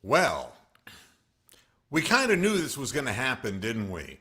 Well, we kind of knew this was going to happen, didn't we?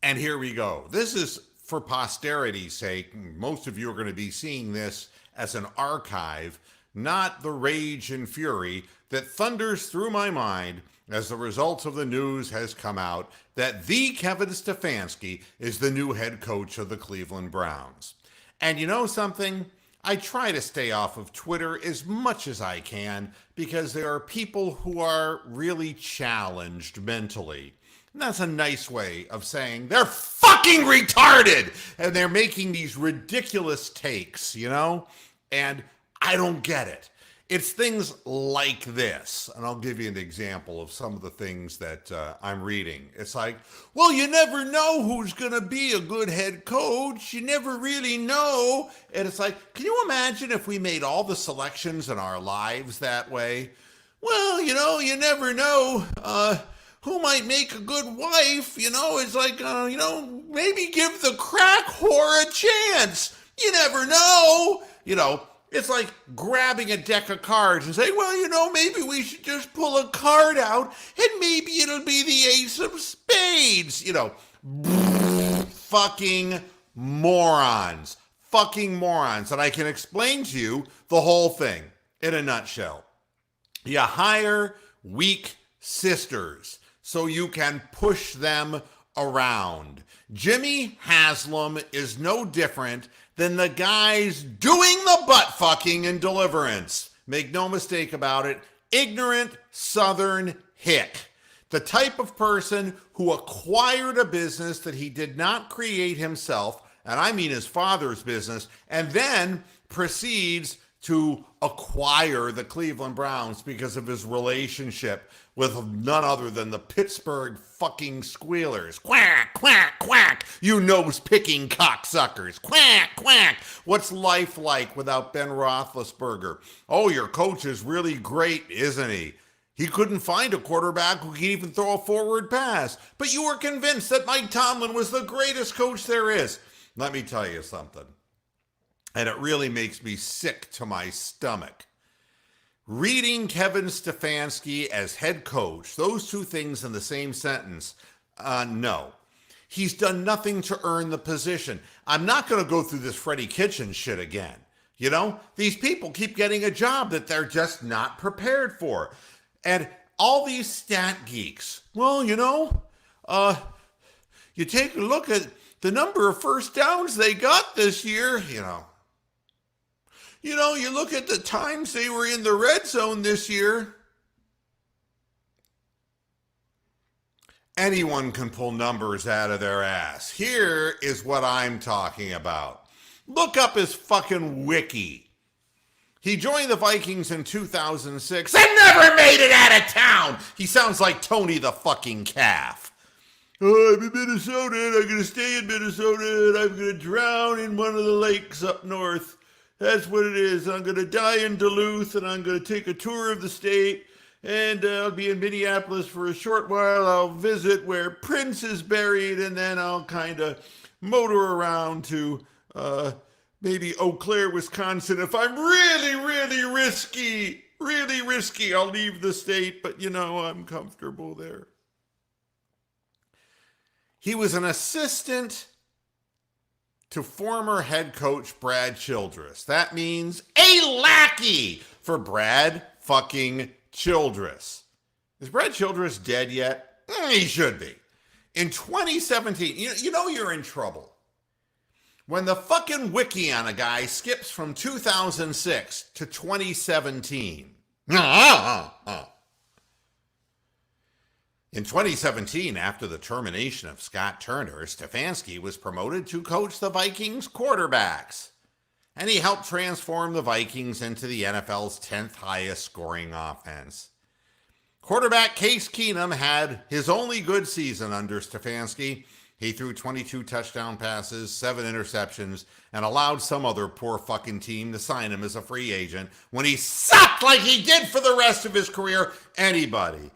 And here we go. This is for posterity's sake. Most of you are going to be seeing this as an archive, not the rage and fury that thunders through my mind as the result of the news has come out that the Kevin Stefanski is the new head coach of the Cleveland Browns. And you know something? I try to stay off of Twitter as much as I can because there are people who are really challenged mentally. And that's a nice way of saying they're fucking retarded and they're making these ridiculous takes, you know? And I don't get it. It's things like this, and I'll give you an example of some of the things that I'm reading. It's like, well, you never know who's going to be a good head coach. You never really know. And it's like, can you imagine if we made all the selections in our lives that way? Well, you never know who might make a good wife. It's like, maybe give the crack whore a chance. You never know. It's like grabbing a deck of cards and saying, well, maybe we should just pull a card out and maybe it'll be the ace of spades. Fucking morons. Fucking morons. And I can explain to you the whole thing in a nutshell. You hire weak sisters so you can push them around. Jimmy Haslam is no different than the guys doing the butt fucking in Deliverance. Make no mistake about it, ignorant Southern hick. The type of person who acquired a business that he did not create himself, and I mean his father's business, and then proceeds to acquire the Cleveland Browns because of his relationship with none other than the Pittsburgh fucking squealers. Quack, quack, quack. You nose-picking cocksuckers. Quack, quack. What's life like without Ben Roethlisberger? Oh, your coach is really great, isn't he? He couldn't find a quarterback who could even throw a forward pass. But you were convinced that Mike Tomlin was the greatest coach there is. Let me tell you something. And it really makes me sick to my stomach. Reading Kevin Stefanski as head coach, those two things in the same sentence, no. He's done nothing to earn the position. I'm not going to go through this Freddie Kitchens shit again. These people keep getting a job that they're just not prepared for. And all these stat geeks, you take a look at the number of first downs they got this year, you look at the times they were in the red zone this year. Anyone can pull numbers out of their ass. Here is what I'm talking about. Look up his fucking wiki. He joined the Vikings in 2006 and never made it out of town. He sounds like Tony the fucking calf. Oh, I'm in Minnesota and I'm going to stay in Minnesota and I'm going to drown in one of the lakes up north. That's what it is. I'm going to die in Duluth and I'm going to take a tour of the state and I'll be in Minneapolis for a short while. I'll visit where Prince is buried and then I'll kind of motor around to maybe Eau Claire, Wisconsin. If I'm really risky, I'll leave the state, but I'm comfortable there. He was an assistant to former head coach Brad Childress. That means a lackey for Brad fucking Childress. Is Brad Childress dead yet? He should be. In 2017, you're in trouble. When the fucking wiki on a guy skips from 2006 to 2017. In 2017, after the termination of Scott Turner, Stefanski was promoted to coach the Vikings quarterbacks. And he helped transform the Vikings into the NFL's 10th highest scoring offense. Quarterback Case Keenum had his only good season under Stefanski. He threw 22 touchdown passes, 7 interceptions, and allowed some other poor fucking team to sign him as a free agent when he sucked like he did for the rest of his career. Anybody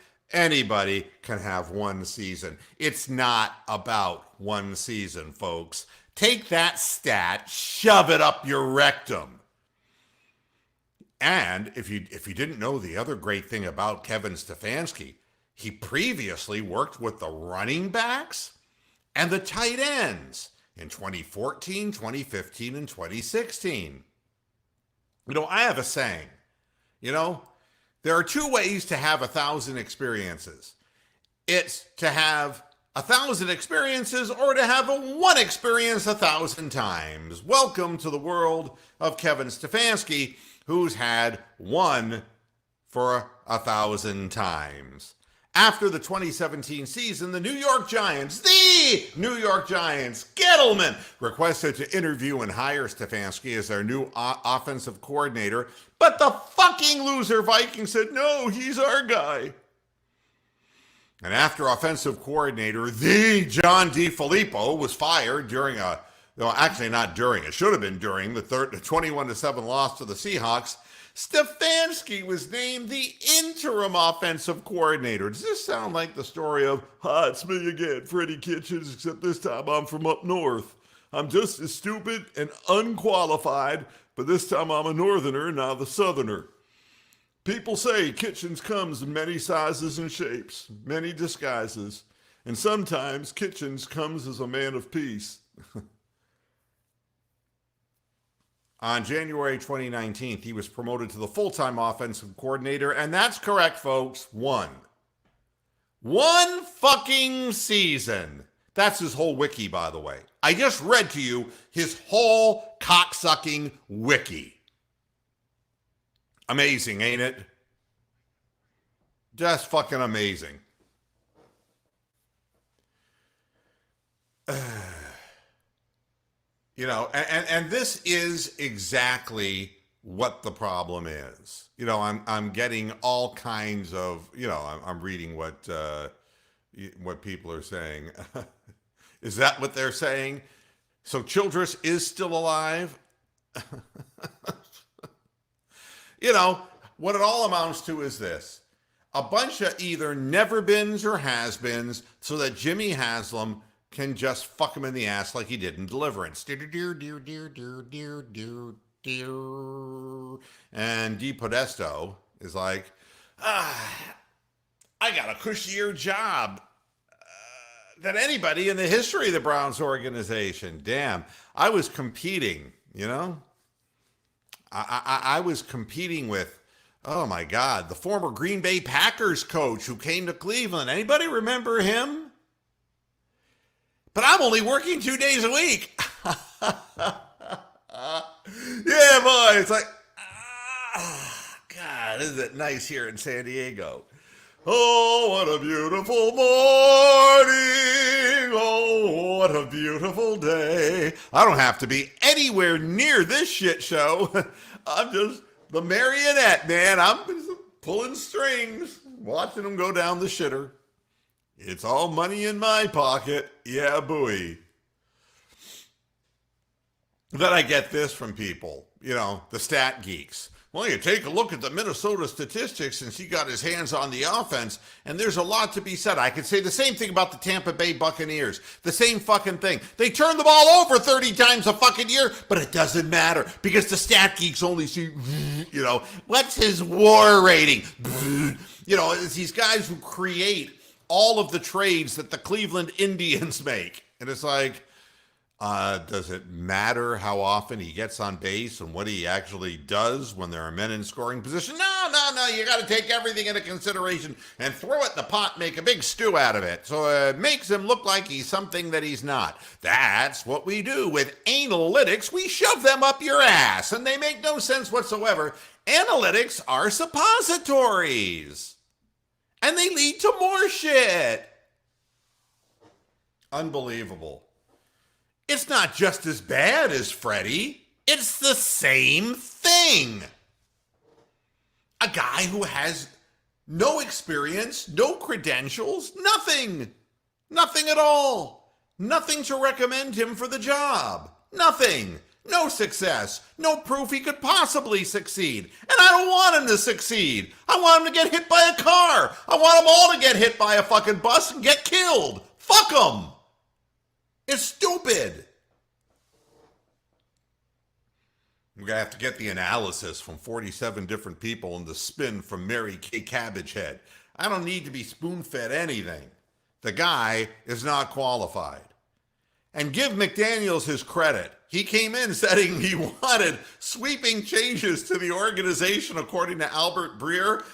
can have one season. It's not about one season, folks. Take that stat, shove it up your rectum. And if you didn't know the other great thing about Kevin Stefanski, he previously worked with the running backs and the tight ends in 2014, 2015, and 2016. I have a saying, there are two ways to have 1,000 experiences. It's to have 1,000 experiences or to have one experience 1,000 times. Welcome to the world of Kevin Stefanski, who's had one for 1,000 times. After the 2017 season, the New York Giants, Gettleman, requested to interview and hire Stefanski as their new offensive coordinator, but the fucking loser Vikings said, no, he's our guy. And after offensive coordinator, the John DeFilippo, was fired during it should have been during the 21-7 loss to the Seahawks, Stefanski was named the interim offensive coordinator. Does this sound like the story of, hi, it's me again, Freddie Kitchens, except this time I'm from up north. I'm just as stupid and unqualified, but this time I'm a northerner, not the southerner. People say Kitchens comes in many sizes and shapes, many disguises, and sometimes Kitchens comes as a man of peace. On January 2019, he was promoted to the full-time offensive coordinator, and that's correct, folks, one fucking season. That's his whole wiki, by the way. I just read to you his whole cocksucking wiki. Amazing, ain't it? Just fucking amazing. And this is exactly what the problem is. I'm getting all kinds of, I'm reading what people are saying. Is that what they're saying? So Childress is still alive? What it all amounts to is this. A bunch of either never-beens or has-beens so that Jimmy Haslam can just fuck him in the ass like he did in Deliverance. And DePodesto is like, I got a cushier job than anybody in the history of the Browns organization. Damn, I was competing, I was competing with, oh my God, the former Green Bay Packers coach who came to Cleveland. Anybody remember him? But I'm only working 2 days a week. Yeah, boy. It's like, God, isn't it nice here in San Diego? Oh, what a beautiful morning. Oh, what a beautiful day. I don't have to be anywhere near this shit show. I'm just the marionette, man. I'm just pulling strings, watching them go down the shitter. It's all money in my pocket. Yeah, buoy. Then I get this from people, the stat geeks. Well, you take a look at the Minnesota statistics since he got his hands on the offense, and there's a lot to be said. I could say the same thing about the Tampa Bay Buccaneers. The same fucking thing. They turn the ball over 30 times a fucking year, but it doesn't matter because the stat geeks only see, what's his WAR rating? It's these guys who create all of the trades that the Cleveland Indians make. And it's like, does it matter how often he gets on base and what he actually does when there are men in scoring position? No. You got to take everything into consideration and throw it in the pot, make a big stew out of it. So it makes him look like he's something that he's not. That's what we do with analytics. We shove them up your ass, and they make no sense whatsoever. Analytics are suppositories. And they lead to more shit. Unbelievable. It's not just as bad as Freddie. It's the same thing. A guy who has no experience, no credentials, nothing. Nothing at all. Nothing to recommend him for the job. Nothing. No success. No proof he could possibly succeed. And I don't want him to succeed. I want him to get hit by a car. I want them all to get hit by a fucking bus and get killed. Fuck them. It's stupid. We're going to have to get the analysis from 47 different people and the spin from Mary Kay Cabbagehead. I don't need to be spoon-fed anything. The guy is not qualified. And give McDaniels his credit. He came in saying he wanted sweeping changes to the organization, according to Albert Breer.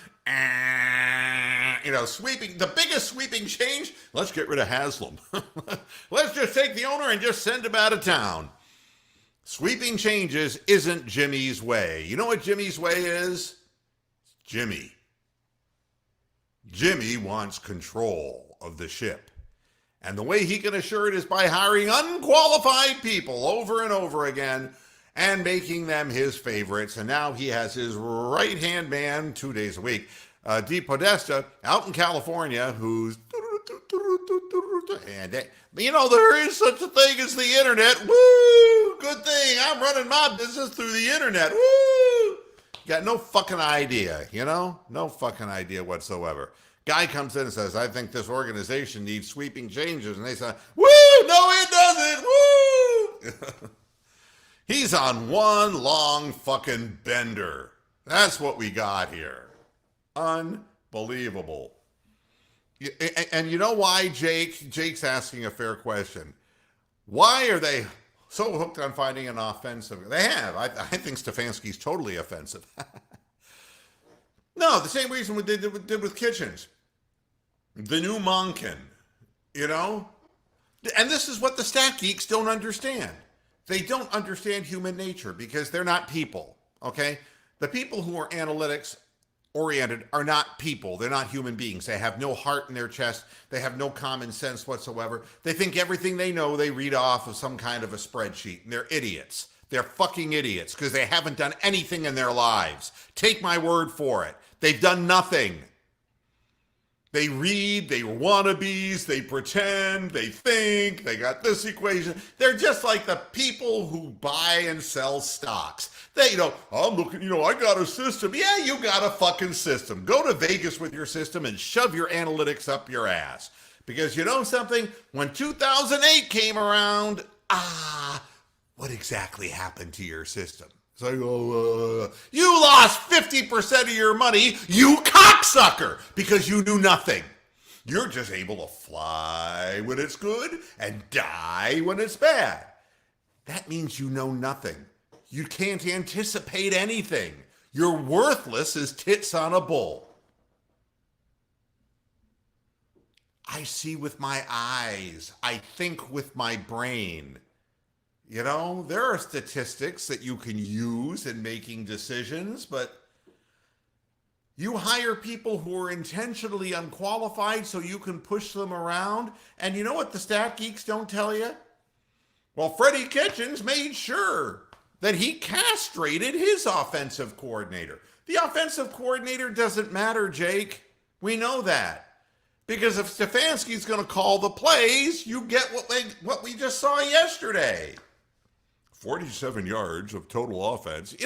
Sweeping, the biggest sweeping change, let's get rid of Haslam. Let's just take the owner and just send him out of town. Sweeping changes isn't Jimmy's way. You know what Jimmy's way is? Jimmy. Jimmy wants control of the ship. And the way he can assure it is by hiring unqualified people over and over again and making them his favorites. And now he has his right-hand man 2 days a week, Dee Podesta, out in California, who's... And there is such a thing as the internet. Woo! Good thing I'm running my business through the internet. Woo! Got no fucking idea, No fucking idea whatsoever. Guy comes in and says, I think this organization needs sweeping changes. And they say, woo! No, it doesn't. Woo! He's on one long fucking bender. That's what we got here. Unbelievable. And you know why, Jake? Jake's asking a fair question. Why are they so hooked on finding an offensive? They have. I think Stefanski's totally offensive. No, the same reason we did with Kitchens. The new Monken, And this is what the stat geeks don't understand. They don't understand human nature because they're not people, okay? The people who are analytics oriented are not people. They're not human beings. They have no heart in their chest. They have no common sense whatsoever. They think everything they know they read off of some kind of a spreadsheet. And they're idiots. They're fucking idiots because they haven't done anything in their lives. Take my word for it. They've done nothing. They read, they wannabes, they pretend, they think, they got this equation. They're just like the people who buy and sell stocks. They, I'm looking, I got a system. Yeah, you got a fucking system. Go to Vegas with your system and shove your analytics up your ass. Because you know something? When 2008 came around, what exactly happened to your system? It's like, you lost 50% of your money, you cocksucker, because you knew nothing. You're just able to fly when it's good and die when it's bad. That means you know nothing. You can't anticipate anything. You're worthless as tits on a bull. I see with my eyes. I think with my brain. There are statistics that you can use in making decisions, but you hire people who are intentionally unqualified so you can push them around. And you know what the stat geeks don't tell you? Well, Freddie Kitchens made sure that he castrated his offensive coordinator. The offensive coordinator doesn't matter, Jake. We know that. Because if Stefanski's going to call the plays, you get what we just saw yesterday. 47 yards of total offense.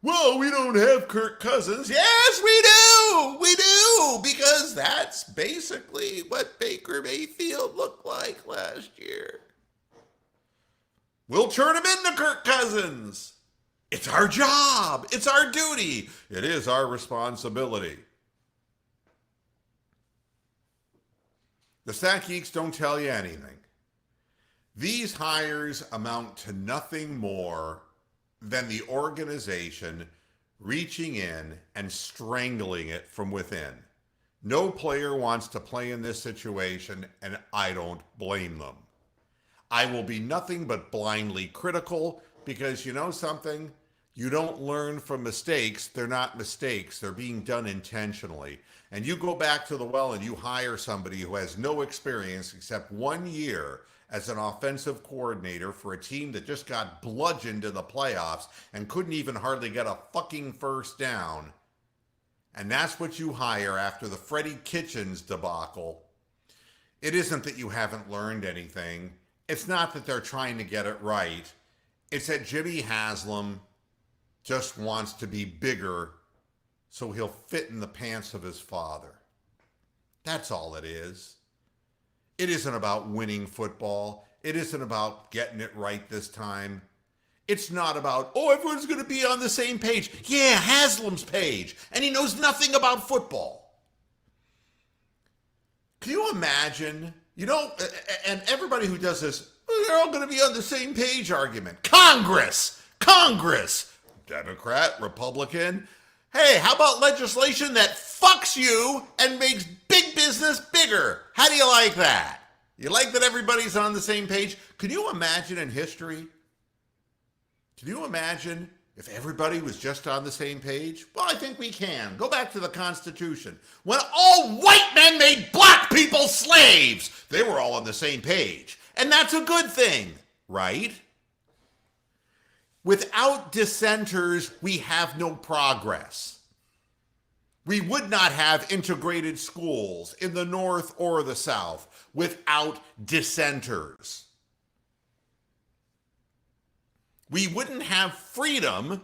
Well, we don't have Kirk Cousins. Yes, we do. We do. Because that's basically what Baker Mayfield looked like last year. We'll turn him into Kirk Cousins. It's our job. It's our duty. It is our responsibility. The stat geeks don't tell you anything. These hires amount to nothing more than the organization reaching in and strangling it from within. No player wants to play in this situation, and I don't blame them. I will be nothing but blindly critical because you know something? You don't learn from mistakes. They're not mistakes. They're being done intentionally. And you go back to the well and you hire somebody who has no experience except 1 year as an offensive coordinator for a team that just got bludgeoned in the playoffs and couldn't even hardly get a fucking first down. And that's what you hire after the Freddie Kitchens debacle. It isn't that you haven't learned anything. It's not that they're trying to get it right. It's that Jimmy Haslam just wants to be bigger so he'll fit in the pants of his father. That's all it is. It isn't about winning football. It isn't about getting it right this time. It's not about, oh, everyone's going to be on the same page. Yeah, Haslam's page. And he knows nothing about football. Can you imagine? And everybody who does this, oh, they're all going to be on the same page argument. Congress, Democrat, Republican. Hey, how about legislation that fucks you and makes big business bigger? How do you like that? You like that everybody's on the same page? Can you imagine in history? Can you imagine if everybody was just on the same page? Well, I think we can. Go back to the Constitution. When all white men made black people slaves, they were all on the same page. And that's a good thing, right? Without dissenters, we have no progress. We would not have integrated schools in the North or the South without dissenters. We wouldn't have freedom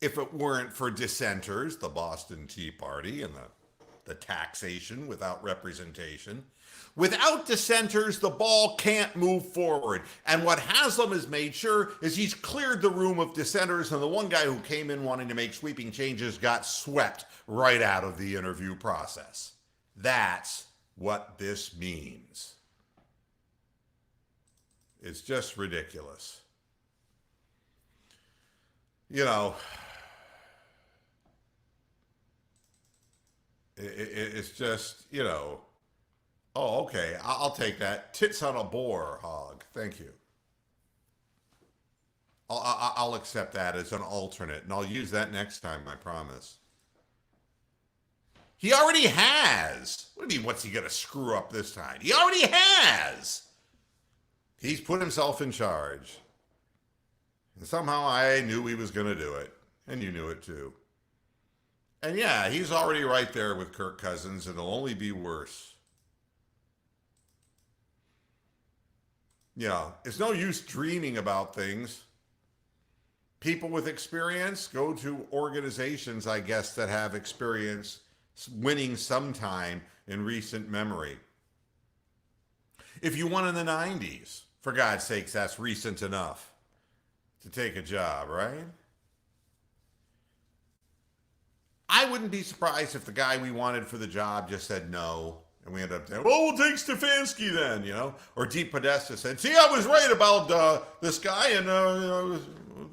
if it weren't for dissenters, the Boston Tea Party and the taxation without representation. Without dissenters, the ball can't move forward. And what Haslam has made sure is he's cleared the room of dissenters, and the one guy who came in wanting to make sweeping changes got swept right out of the interview process. That's what this means. It's just ridiculous. It's just, oh, okay, I'll take that. Tits on a boar hog. Thank you. I'll accept that as an alternate, and I'll use that next time, I promise. He already has. What do you mean, what's he going to screw up this time? He already has. He's put himself in charge. And somehow I knew he was going to do it. And you knew it too. And yeah, he's already right there with Kirk Cousins, and it'll only be worse. It's no use dreaming about things. People with experience go to organizations, I guess, that have experience winning sometime in recent memory. If you won in the 90s, for God's sakes, that's recent enough to take a job, right? I wouldn't be surprised if the guy we wanted for the job just said no, and we ended up saying, well, we'll take Stefanski then, Or Deep Podesta said, see, I was right about this guy, and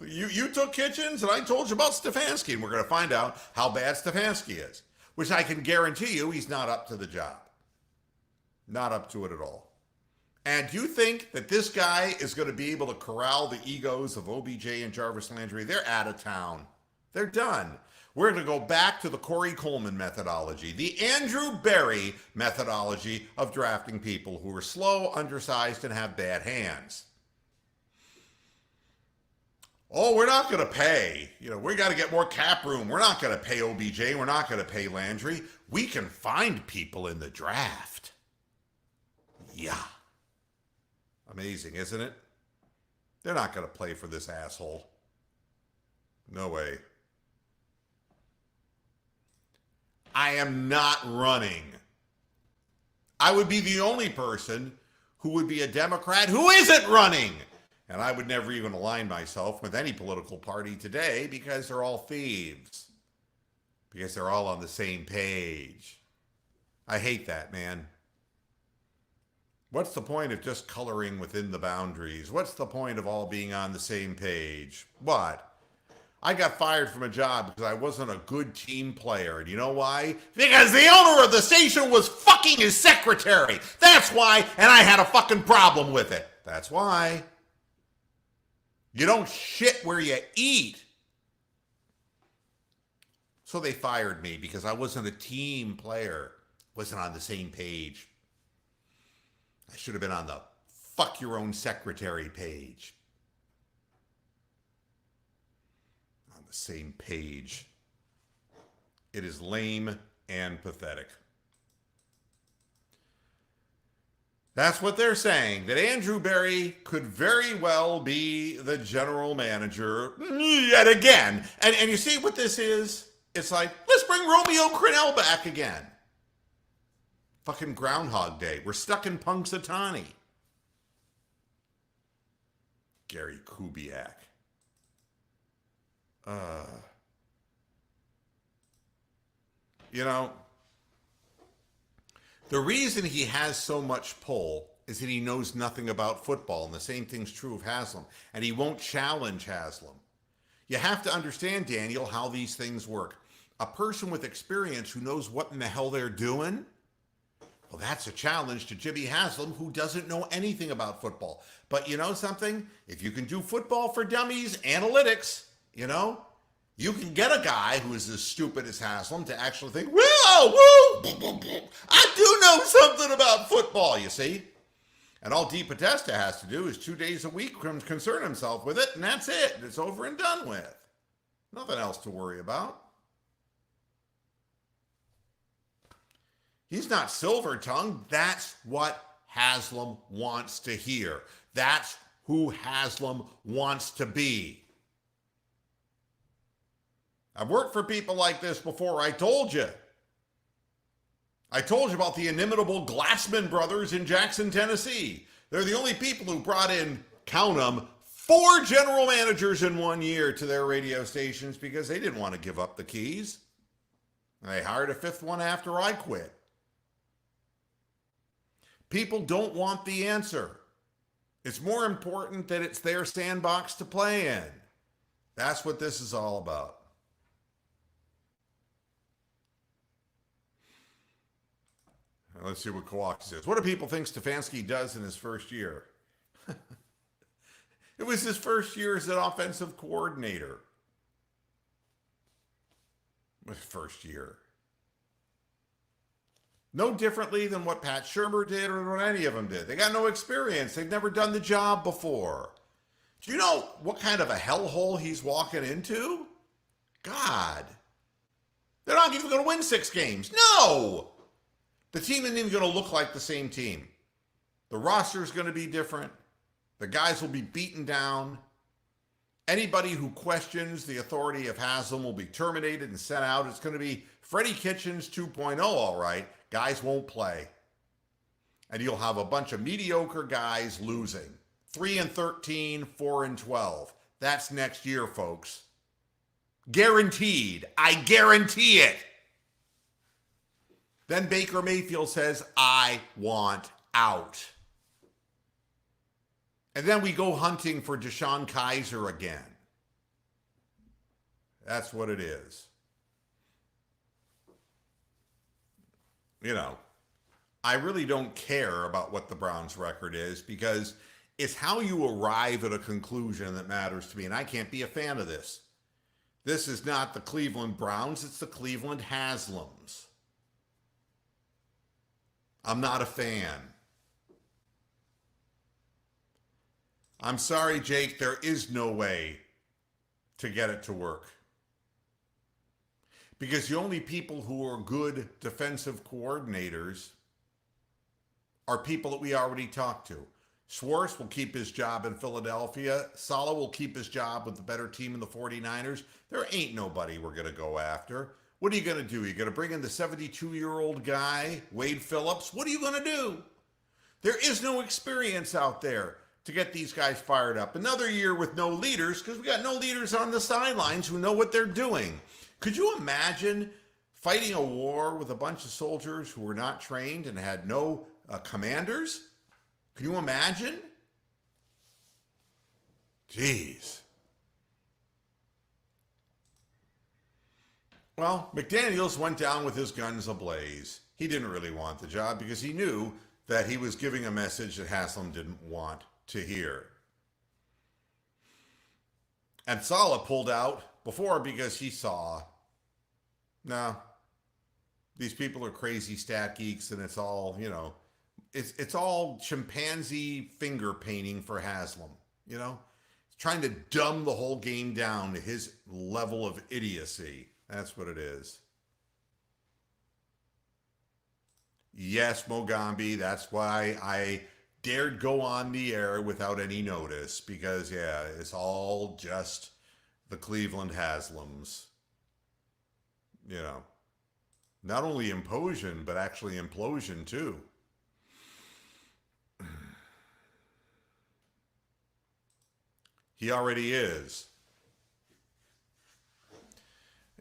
you took Kitchens, and I told you about Stefanski, and we're going to find out how bad Stefanski is, which I can guarantee you he's not up to the job. Not up to it at all. And do you think that this guy is going to be able to corral the egos of OBJ and Jarvis Landry? They're out of town. They're done. We're going to go back to the Corey Coleman methodology, the Andrew Berry methodology of drafting people who are slow, undersized, and have bad hands. Oh, we're not going to pay. We got to get more cap room. We're not going to pay OBJ. We're not going to pay Landry. We can find people in the draft. Yeah. Amazing, isn't it? They're not going to play for this asshole. No way. I am not running. I would be the only person who would be a Democrat who isn't running. And I would never even align myself with any political party today because they're all thieves. Because they're all on the same page. I hate that, man. What's the point of just coloring within the boundaries? What's the point of all being on the same page? What? I got fired from a job because I wasn't a good team player. And you know why? Because the owner of the station was fucking his secretary. That's why, and I had a fucking problem with it. That's why. You don't shit where you eat. So they fired me because I wasn't a team player. Wasn't on the same page. I should have been on the fuck your own secretary page. On the same page. It is lame and pathetic. That's what they're saying, that Andrew Berry could very well be the general manager yet again. And you see what this is? It's like, let's bring Romeo Crennel back again. Fucking Groundhog Day. We're stuck in Punxsutawney. Gary Kubiak. You know, the reason he has so much pull is that he knows nothing about football, and the same thing's true of Haslam, and he won't challenge Haslam. You have to understand, Daniel, how these things work. A person with experience who knows what in the hell they're doing, well, that's a challenge to Jimmy Haslam, who doesn't know anything about football. But you know something? If you can do football for dummies, analytics, you can get a guy who is as stupid as Haslam to actually think, whoa, woo, I do know something about football, you see? And all DePodesta has to do is 2 days a week concern himself with it, and that's it. It's over and done with. Nothing else to worry about. He's not silver-tongued. That's what Haslam wants to hear. That's who Haslam wants to be. I've worked for people like this before. I told you about the inimitable Glassman brothers in Jackson, Tennessee. They're the only people who brought in, count them, 4 general managers in 1 year to their radio stations because they didn't want to give up the keys. And they hired a 5th one after I quit. People don't want the answer. It's more important that it's their sandbox to play in. That's what this is all about. Let's see what Kowalski says. What do people think Stefanski does in his first year? It was his first year as an offensive coordinator. First year. No differently than what Pat Shurmur did or what any of them did. They got no experience. They've never done the job before. Do you know what kind of a hellhole he's walking into? God. They're not even going to win 6 games. No! The team isn't even going to look like the same team. The roster is going to be different. The guys will be beaten down. Anybody who questions the authority of Haslam will be terminated and sent out. It's going to be Freddie Kitchens 2.0, all right. Guys won't play. And you'll have a bunch of mediocre guys losing. 3-13, 4-12. That's next year, folks. Guaranteed. I guarantee it. Then Baker Mayfield says, I want out. And then we go hunting for Deshaun Kaiser again. That's what it is. I really don't care about what the Browns' record is because it's how you arrive at a conclusion that matters to me, and I can't be a fan of this. This is not the Cleveland Browns, it's the Cleveland Haslams. I'm not a fan. I'm sorry, Jake, there is no way to get it to work. Because the only people who are good defensive coordinators are people that we already talked to. Schwartz will keep his job in Philadelphia. Saleh will keep his job with the better team in the 49ers. There ain't nobody we're going to go after. What are you going to do? You're going to bring in the 72-year-old guy, Wade Phillips? What are you going to do? There is no experience out there to get these guys fired up. Another year with no leaders, because we got no leaders on the sidelines who know what they're doing. Could you imagine fighting a war with a bunch of soldiers who were not trained and had no commanders? Can you imagine? Jeez. Well, McDaniels went down with his guns ablaze. He didn't really want the job because he knew that he was giving a message that Haslam didn't want to hear. And Saleh pulled out before because he saw, no, these people are crazy stat geeks and it's all, it's all chimpanzee finger painting for Haslam, trying to dumb the whole game down to his level of idiocy. That's what it is. Yes, Mogambi, that's why I dared go on the air without any notice because, yeah, it's all just the Cleveland Haslams. Not only implosion, but actually implosion too. He already is.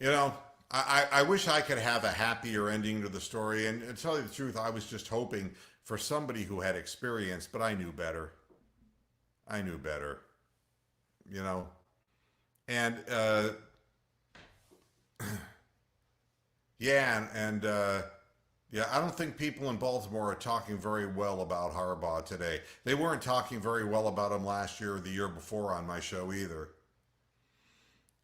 You know, I wish I could have a happier ending to the story. And to tell you the truth, I was just hoping for somebody who had experience, but I knew better. I knew better, you know. And yeah, yeah, I don't think people in Baltimore are talking very well about Harbaugh today. They weren't talking very well about him last year or the year before on my show either.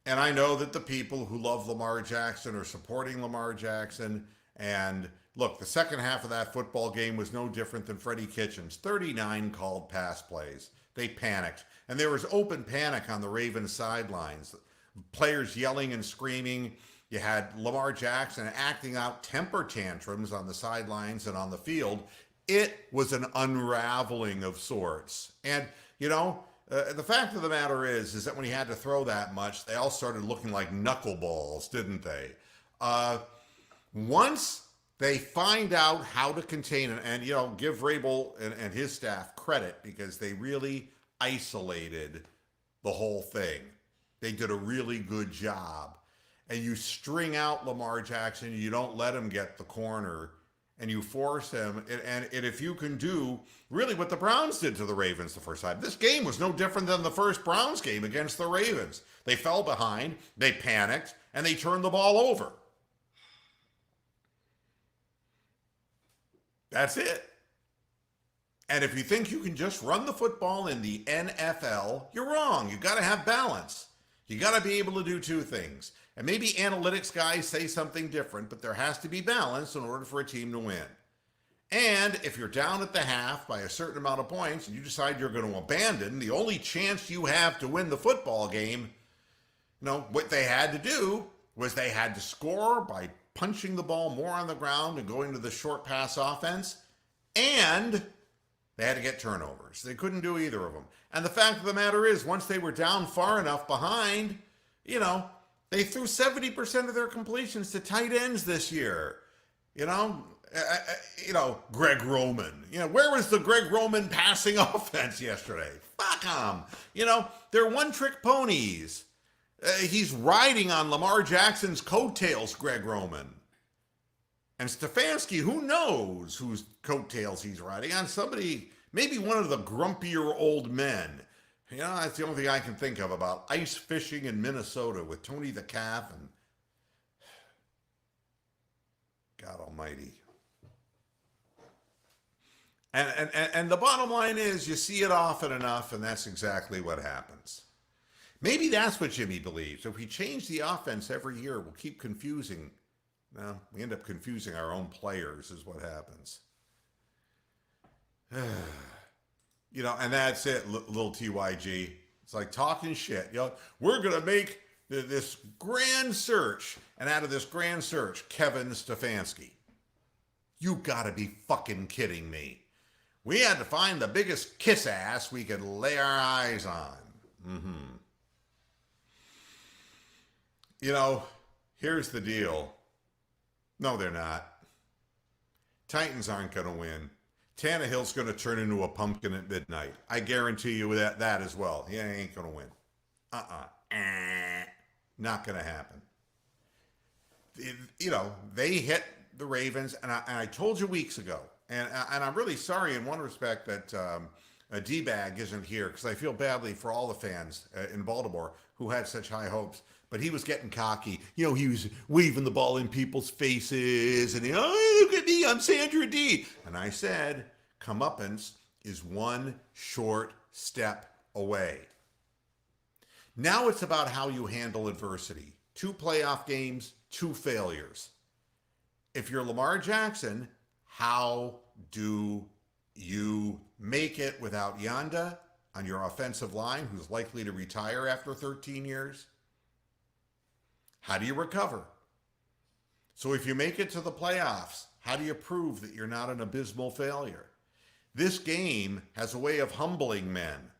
And I know that the people who love Lamar Jackson are supporting Lamar Jackson. And look, the second half of that football game was no different than Freddie Kitchens. 39 called pass plays. They panicked. And there was open panic on the Ravens sidelines. Players yelling and screaming. You had Lamar Jackson acting out temper tantrums on the sidelines and on the field. It was an unraveling of sorts. And, you know, the fact of the matter is that when he had to throw that much, they all started looking like knuckleballs, didn't they? Once they find out how to contain it, and you know, give Rabel and his staff credit because they really isolated the whole thing. They did a really good job. And you string out Lamar Jackson, you don't let him get the corner, and you force him. And if you can do really what the Browns did to the Ravens the first time, this game was no different than the first Browns game against the Ravens. They fell behind, they panicked, and they turned the ball over. That's it. And if you think you can just run the football in the NFL, you're wrong. You got to have balance. You got to be able to do two things. And maybe analytics guys say something different, but there has to be balance in order for a team to win. And if you're down at the half by a certain amount of points and you decide you're going to abandon, the only chance you have to win the football game, you know, what they had to do was they had to score by punching the ball more on the ground and going to the short pass offense, and they had to get turnovers. They couldn't do either of them. And the fact of the matter is, once they were down far enough behind, you know, they threw 70% of their completions to tight ends this year. You know, Greg Roman. You know, where was the Greg Roman passing offense yesterday? Fuck him. You know, they're one-trick ponies. He's riding on Lamar Jackson's coattails, Greg Roman. And Stefanski, who knows whose coattails he's riding on? Somebody, maybe one of the grumpier old men. You know, that's the only thing I can think of about ice fishing in Minnesota with Tony the Calf and God Almighty. And the bottom line is you see it often enough, and that's exactly what happens. Maybe that's what Jimmy believes. If we change the offense every year, we'll keep confusing. No, we end up confusing our own players is what happens. You know, and that's it, little TYG. It's like talking shit. You know, we're going to make this grand search, and out of this grand search, Kevin Stefanski. You got to be fucking kidding me. We had to find the biggest kiss ass we could lay our eyes on. Mm-hmm. You know, here's the deal. No, they're not. Titans aren't going to win. Tannehill's going to turn into a pumpkin at midnight. I guarantee you that as well. He ain't going to win. Not going to happen. You know, they hit the Ravens, and I told you weeks ago, and I'm really sorry in one respect that D-Bag isn't here, because I feel badly for all the fans in Baltimore who had such high hopes. But he was getting cocky. You know, he was waving the ball in people's faces. And, oh, look at me, I'm Sandra D. And I said, comeuppance is one short step away. Now it's about how you handle adversity. 2 playoff games, 2 failures. If you're Lamar Jackson, how do you make it without Yanda on your offensive line, who's likely to retire after 13 years? How do you recover? So if you make it to the playoffs, how do you prove that you're not an abysmal failure? This game has a way of humbling men.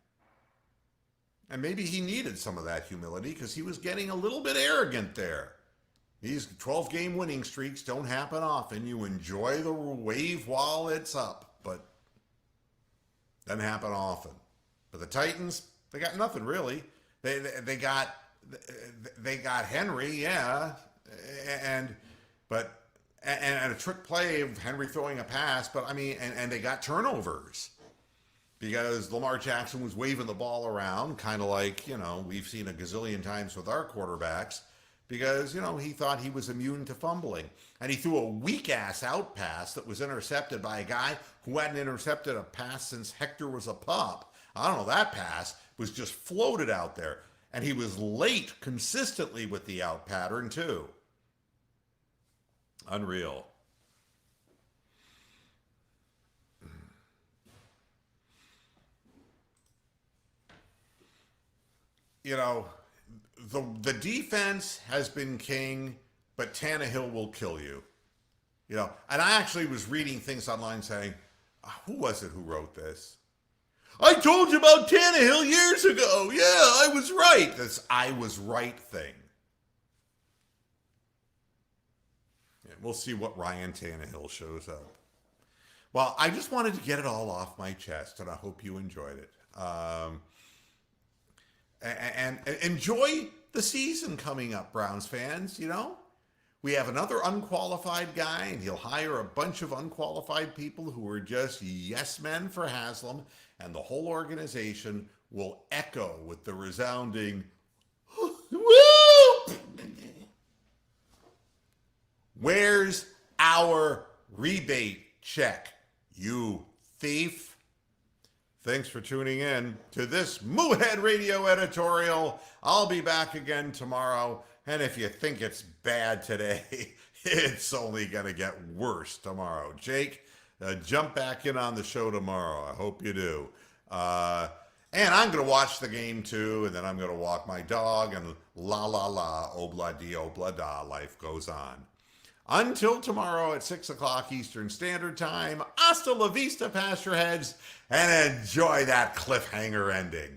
And maybe he needed some of that humility because he was getting a little bit arrogant there. These 12-game winning streaks don't happen often. You enjoy the wave while it's up, but doesn't happen often. But the Titans, they got nothing really. They got they got Henry, yeah, and but and a trick play of Henry throwing a pass, but I mean, and they got turnovers because Lamar Jackson was waving the ball around, kind of like, we've seen a gazillion times with our quarterbacks, because, he thought he was immune to fumbling. And he threw a weak ass out pass that was intercepted by a guy who hadn't intercepted a pass since Hector was a pup. I don't know, that pass was just floated out there. And he was late consistently with the out pattern, too. Unreal. You know, the defense has been king, but Tannehill will kill you. And I actually was reading things online saying, who was it who wrote this? I told you about Tannehill years ago. Yeah, I was right. This I was right thing. Yeah, we'll see what Ryan Tannehill shows up. Well, I just wanted to get it all off my chest, and I hope you enjoyed it. And enjoy the season coming up, Browns fans. We have another unqualified guy, and he'll hire a bunch of unqualified people who are just yes men for Haslam, and the whole organization will echo with the resounding whoop. Where's our rebate check, you thief? Thanks for tuning in to this Moohead Radio editorial. I'll be back again tomorrow. And if you think it's bad today, it's only going to get worse tomorrow. Jake, jump back in on the show tomorrow. I hope you do. And I'm going to watch the game too. And then I'm going to walk my dog and la la la, obla di obla da, life goes on. Until tomorrow at 6 o'clock Eastern Standard Time, hasta la vista, pasture heads, and enjoy that cliffhanger ending.